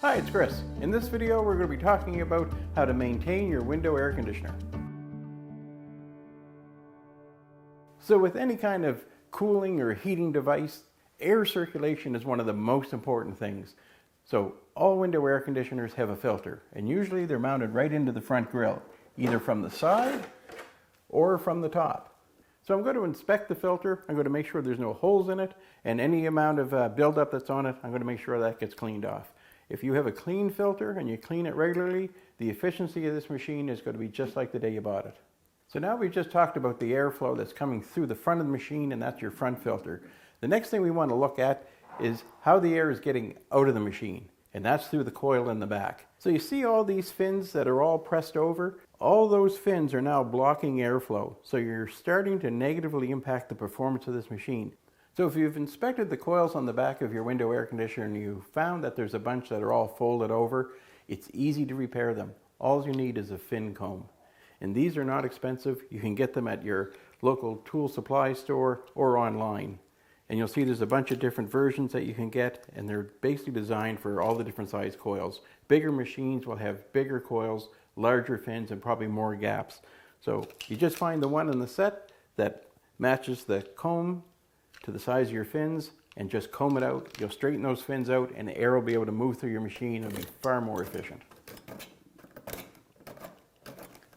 Hi, it's Chris. In this video, we're going to be talking about how to maintain your window air conditioner. So with any kind of cooling or heating device, air circulation is one of the most important things. So all window air conditioners have a filter, and usually they're mounted right into the front grille, either from the side or from the top. So I'm going to inspect the filter. I'm going to make sure there's no holes in it, and any amount of buildup that's on it, I'm going to make sure that gets cleaned off. If you have a clean filter and you clean it regularly, the efficiency of this machine is going to be just like the day you bought it. So now we've just talked about the airflow that's coming through the front of the machine, and that's your front filter. The next thing we want to look at is how the air is getting out of the machine, and that's through the coil in the back. So you see all these fins that are all pressed over? All those fins are now blocking airflow, so you're starting to negatively impact the performance of this machine. So if you've inspected the coils on the back of your window air conditioner and you found that there's a bunch that are all folded over, it's easy to repair them. All you need is a fin comb. And these are not expensive. You can get them at your local tool supply store or online. And you'll see there's a bunch of different versions that you can get, and they're basically designed for all the different size coils. Bigger machines will have bigger coils, larger fins, and probably more gaps. So you just find the one in the set that matches the comb to the size of your fins and just comb it out. You'll straighten those fins out and the air will be able to move through your machine and be far more efficient.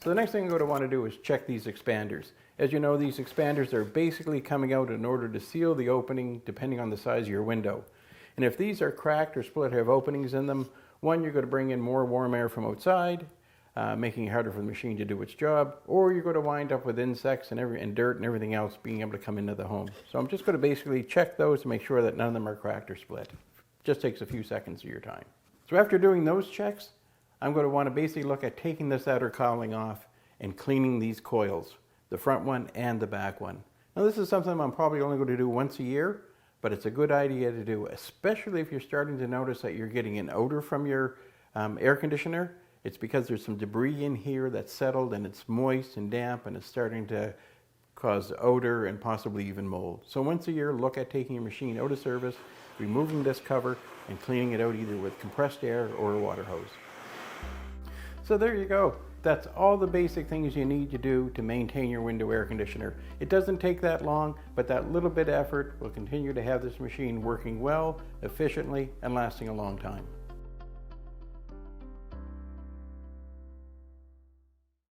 So the next thing you're going to want to do is check these expanders. As you know, these expanders are basically coming out in order to seal the opening depending on the size of your window. And if these are cracked or split, have openings in them, one, you're going to bring in more warm air from outside, making it harder for the machine to do its job, or you're going to wind up with insects and dirt and everything else being able to come into the home. So I'm just going to basically check those to make sure that none of them are cracked or split. Just takes a few seconds of your time. So after doing those checks, I'm going to want to basically look at taking this outer cowling off and cleaning these coils, the front one and the back one. Now this is something I'm probably only going to do once a year, but it's a good idea to do, especially if you're starting to notice that you're getting an odor from your air conditioner. It's because there's some debris in here that's settled and it's moist and damp and it's starting to cause odor and possibly even mold. So once a year, look at taking your machine out of service, removing this cover and cleaning it out either with compressed air or a water hose. So there you go. That's all the basic things you need to do to maintain your window air conditioner. It doesn't take that long, but that little bit of effort will continue to have this machine working well, efficiently, and lasting a long time.